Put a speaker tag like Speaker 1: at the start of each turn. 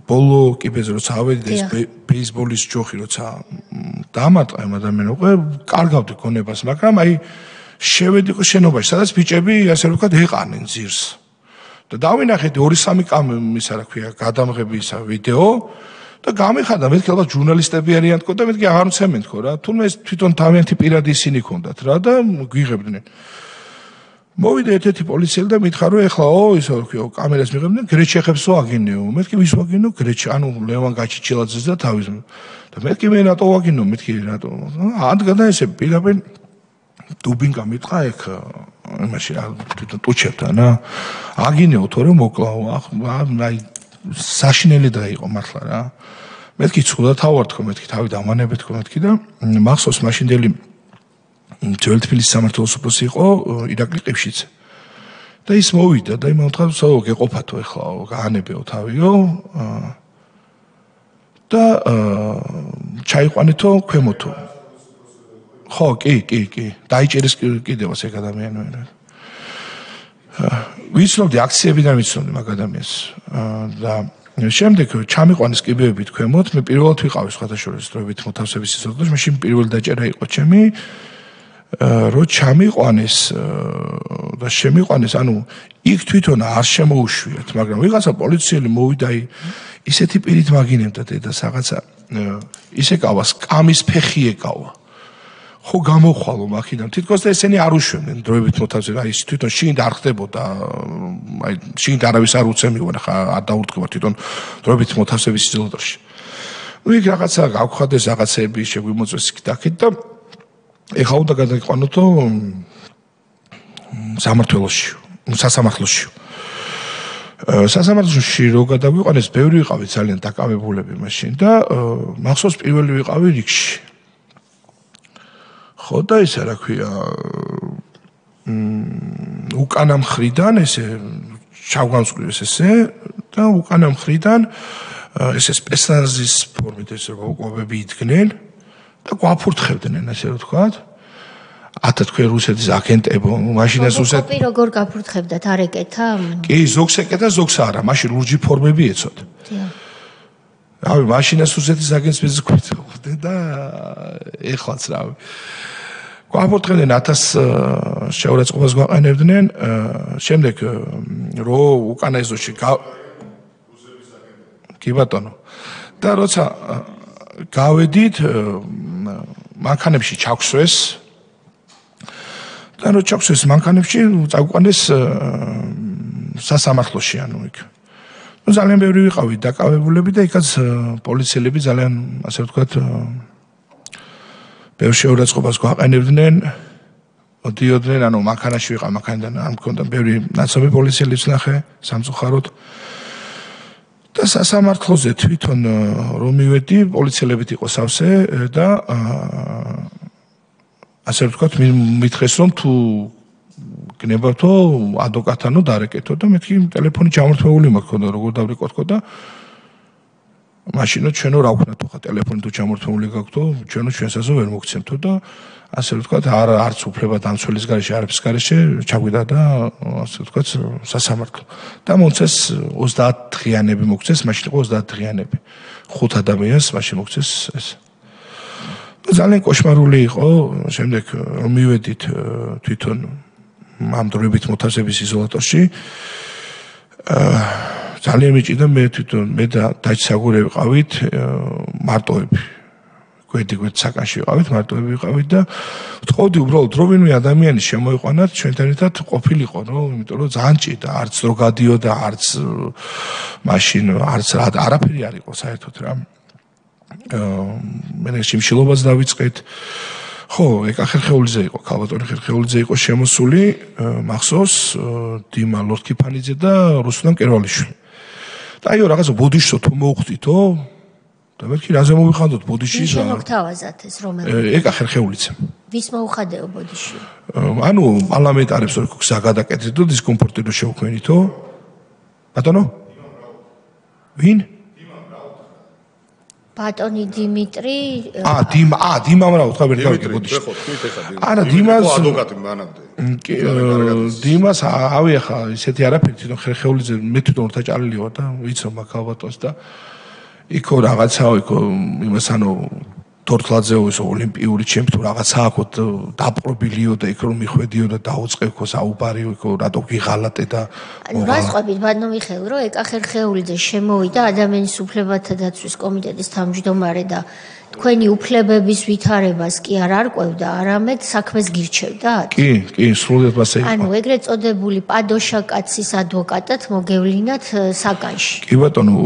Speaker 1: ბოლო კიბეზე როცა ავედი და ეს ბეისბოლის ჯოხი როცა დამატყა ადამიანს უკვე კარგავდი გონებას მაგრამ აი შევედი შენობაში სადაც ბიჭები ასე რომ ვთქვათ ეყანენ ძირს და დავინახეთ 2-3 ისა რა ქვია გადამღების ვიდეო და გამიხადა მეთქი ალბათ ჟურნალისტები არიან თქო და მეთქი აღარ მცემენ თქო რა თუნდაც ეს თვითონ თავიანთი პირადი ისინი ქონდათ რა და გვიღებდნენ მოვიდა ერთ-ერთი პოლიციელი და მითხრა რომ ეხლაო ისე ვთქვიო კამერას მიღებდნენ გრეჩეხებსო აგინეო მეთქი ვის ვაგინო გრეჩ ანუ ლევან გაჩიჩილაძეს და თავის და მეთქი მე რატო ვაგინო მეთქი რატო ადგა და ესე პირდაპირ დუბინკა მითხრა ეგ იმაში რა თვითონ ტუჩებთან რა აგინეო თორე მოკლაო აი საშინელი დღე იყო მართლა რა მეთქი ცუდა თავარ თქო მეთქი თავი დამანებეთ თქო მეთქი და მახსოვს მაშინდელი ძველი თბილისის სამმართველოს უფროსი იყო ირაკლი ყიფშიძე და ის მოვიდა და იმან თქვა სო გეყოფათო ეხლა გაანებეო თავიო და ჩაიყვანეთო ქვემოთო ხო კი დაიჭერეს კიდევაც ეგ ადამიანები ვიცნობდი აქციებიდან ვიცნობდი მაგ ადამიანს და შემდეგ ჩამიყვანეს კიბეებით ქვემოთ მე პირველად ვიყავი სხვადასხვა დროებით მოთავსების სისტემაში მაშინ პირველი დაჭერა იყო ჩემი რო ჩამიყვანეს და შემიყვანეს ანუ იქ თვითონ არ შემოუშვიათ მაგრამ ვიღაცა პოლიციელი მოვიდა ისეთი პირით მაგინებდა დედას რაღაცა ისე კავა სკამის ფეხი ეკავა ხო გამოხვალო მაქიდან თითქოს და ესენი არ უშვებდნენ დროებით მოთავსე აი ის თვითონ შინ არ ხდებოდა აი შინ არავის არ უცემიო ხა არ დაურტყება თვითონ დროებით მოთავსების სიზოლატორში ნუ იქ რაღაცა გავხადეს რაღაცები შეგვიმოწეს იქ და ეხლა უნდა გადაიყვანოთო სასამართლოში რო გადაგვიყვანეს ბევრი ვიყავი ძალიან დაკავებულები მაშინ და მახსოვს პირველი ვიყავი რიგში ხო და ისა რა ქვია უკანა მხრიდან ესე ჩავგანსკვლივეს ესე და უკანა მხრიდან ესე სპეცნაზის ფორმით ესე ოკობები იდგნენ და გვაფურთხებდნენ ასე რომ ვთქვათ ათა თქვენ რუსეთის აგენტებო მაშინაც რუსეთ
Speaker 2: ოკოპი როგორ გაფურთხებდათ არ ეკეთა
Speaker 1: კი ზოგს ეკეთა ზოგს არა მაშინ ლურჯი ფორმები ეცოთ რავი მაშინაც რუსეთის აგენტს მეზღვიდნენ და ეხლაც რავი გვაფურთხებდნენ 1000 შეურაცხყოფას გვაყენებდნენ შემდეგ რო უკანა ეზოში კი ბატონო და როცა გავედით მანქანებში ჩაგვსვეს და რო ჩაგვსვეს მანქანებში წაგვიყვანეს სასამართლოში ანუ იქ ნუ ძალიან ბევრი ვიყავით დაკავებულები და იქაც პოლიციელები ძალიან ასე ვთქვათ ბევრ შეურაცხყოფას გვაყენებდნენ მოდიოდნენ ანუ მანქანაში ვიყავ მანქანიდან არ მქონდა ბევრი ნაცნობი პოლიციელიც ნახე სამწუხაროდ და სასამართლოზე თვითონ რომ მივედი პოლიციელებით იყო სავსე და ასე ვთქვათ მითხრეს რომ თუ გნებავთო ადვოკატანო დარეკეთო და მეთქი ტელეფონი ჩამორთმეული მაქონდა როგორ დავრიკოთქო და მაშინო ჩვენო რა ვქნათო ხა ტელეფონი თუ ჩამორთმეული გაქვთო ჩვენო ჩვენსაზო ვერ მოგცემთო და ასე ვთქვათ არც უფლება დამცველის გარეშე არაფრის გარეშე ჩაგვიდა და ასე ვთქვათ სასამართლო და მომცეს 30 დღიანები მოგცეს მაშინ იყო 30 დღიანები 5 ადამიანს მაშინ მოგცეს ეს ძალიან კოშმარული იყო შემდეგ რომ მივედით თვითონ ამ დროებით მოთავსების იზოლატორში ძალიან მიჭირდა მე თვითონ მე და დაჩსაგურე ვიყავით მარტოები გვერდ საკანში ვიყავით მარტოები ვიყავით და ვთხოვდი უბრალოდ რომ ვინმე ადამიანი შემოიყვანათ ჩვენთან ერთად ყოფილიყო რომ იმიტომ რომ ძალიან ჭირდა არც რო გადიოდა არც მაშინ არც არაფერი არ იყო საერთოდ რა მე შიმშილობას დავიწყეთ ხო ეკა ხერხეულიძე იყო ქალბატონი ხერხეულიძე იყო შემოსული მახსოვს დიმა ლორთქიფანიძე და რუსლან კერვალიშვილი და აიო რაღაცა ბოდიშო თუ მოუხდითო და მეთქი რაზე მოვიხანდოთ ბოდიში
Speaker 2: რა შემოგთავაზათ ეს რომელი
Speaker 1: ეკა ხერხეულიძე
Speaker 2: ვის მოუხადეო ბოდიში
Speaker 1: ანუ პარლამენტარებს რო გზა გადაკეთეთ და დისკომფორტი რო
Speaker 2: ბატონი დიმიტრი
Speaker 1: დიმამ რა ვთქვა ერთ გავიგე ბოდიში. არა დიმას
Speaker 3: ადვოკატი მანამდე.
Speaker 1: დიმას ავი ახლა ისეთი არაფერი თვითონ ხერხეულიძე მე თვითონ ორთა ჭალილი ვარ და ვიცი რომ აქ ალბათოს და იქო რაღაცაო იქო იმას ანუ თორთლაძეო ის ოლიმპიური ჩემპიონი თუ რაღაცა აქოთ დაპყრობილიო და იქ რომ მიხვედიო და დაუწყებქო საუბარიო იქო რატო გიღალატე და
Speaker 2: ვასყვებით ბატონო მიხეილ რომ ეკა ხერხეულიძე შემოვიდა ადამიანის უფლებათა დაცვის კომიტეტის თავმჯდომარე და თქვენი უფლებების ვითარებას კი არ არკვევდა, არამედ საქმეს გირჩევდათ?
Speaker 1: კი, სრულად ასე იყო.
Speaker 2: ანუ ეგრეთ წოდებული პადოშა კაცის ადვოკატად მოგევლინათ საკანში.
Speaker 1: კი ბატონო